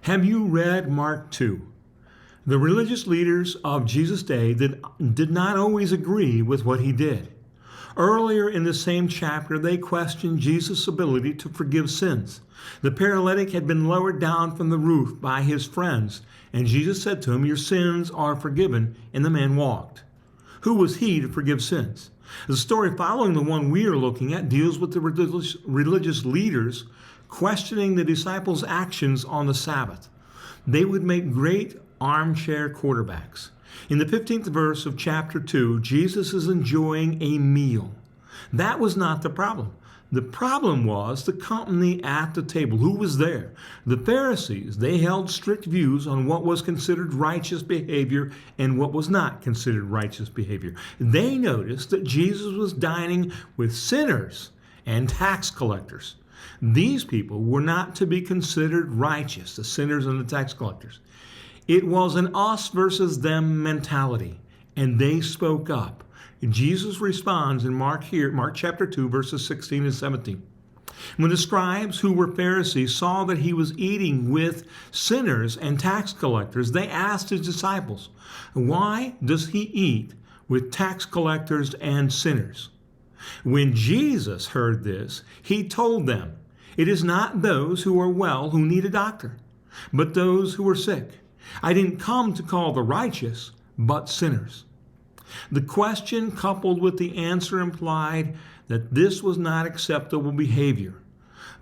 Have you read Mark 2? The religious leaders of Jesus' day did not always agree with what he did. Earlier in the same chapter, they questioned Jesus' ability to forgive sins. The paralytic had been lowered down from the roof by his friends, and Jesus said to him, "Your sins are forgiven," and the man walked. Who was he to forgive sins? The story following the one we are looking at deals with the religious leaders questioning the disciples' actions on the Sabbath. They would make great armchair quarterbacks. In the 15th verse of chapter 2, Jesus is enjoying a meal. That was not the problem. The problem was the company at the table. Who was there? The Pharisees. They held strict views on what was considered righteous behavior and what was not considered righteous behavior. They noticed that Jesus was dining with sinners and tax collectors. These people were not to be considered righteous, the sinners and the tax collectors. It was an us versus them mentality, and they spoke up. Jesus responds in Mark chapter 2, verses 16 and 17. When the scribes who were Pharisees saw that he was eating with sinners and tax collectors, they asked his disciples, "Why does he eat with tax collectors and sinners?" When Jesus heard this, he told them, "It is not those who are well who need a doctor, but those who are sick. I didn't come to call the righteous, but sinners." The question coupled with the answer implied that this was not acceptable behavior.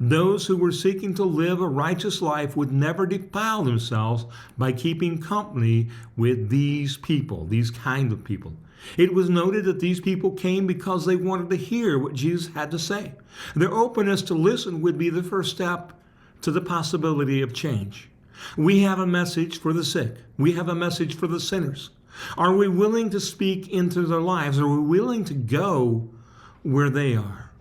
Those who were seeking to live a righteous life would never defile themselves by keeping company with these people, these kind of people. It was noted that these people came because they wanted to hear what Jesus had to say. Their openness to listen would be the first step to the possibility of change. We have a message for the sick. We have a message for the sinners. Are we willing to speak into their lives? Are we willing to go where they are?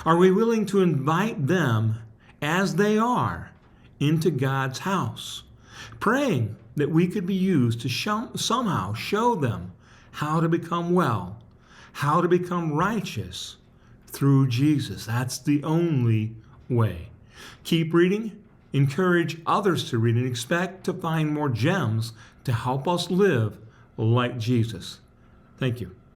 Are we willing to invite them as they are into God's house? Praying that we could be used to somehow show them how to become well, how to become righteous through Jesus. That's the only way. Keep reading. Encourage others to read and expect to find more gems to help us live like Jesus. Thank you.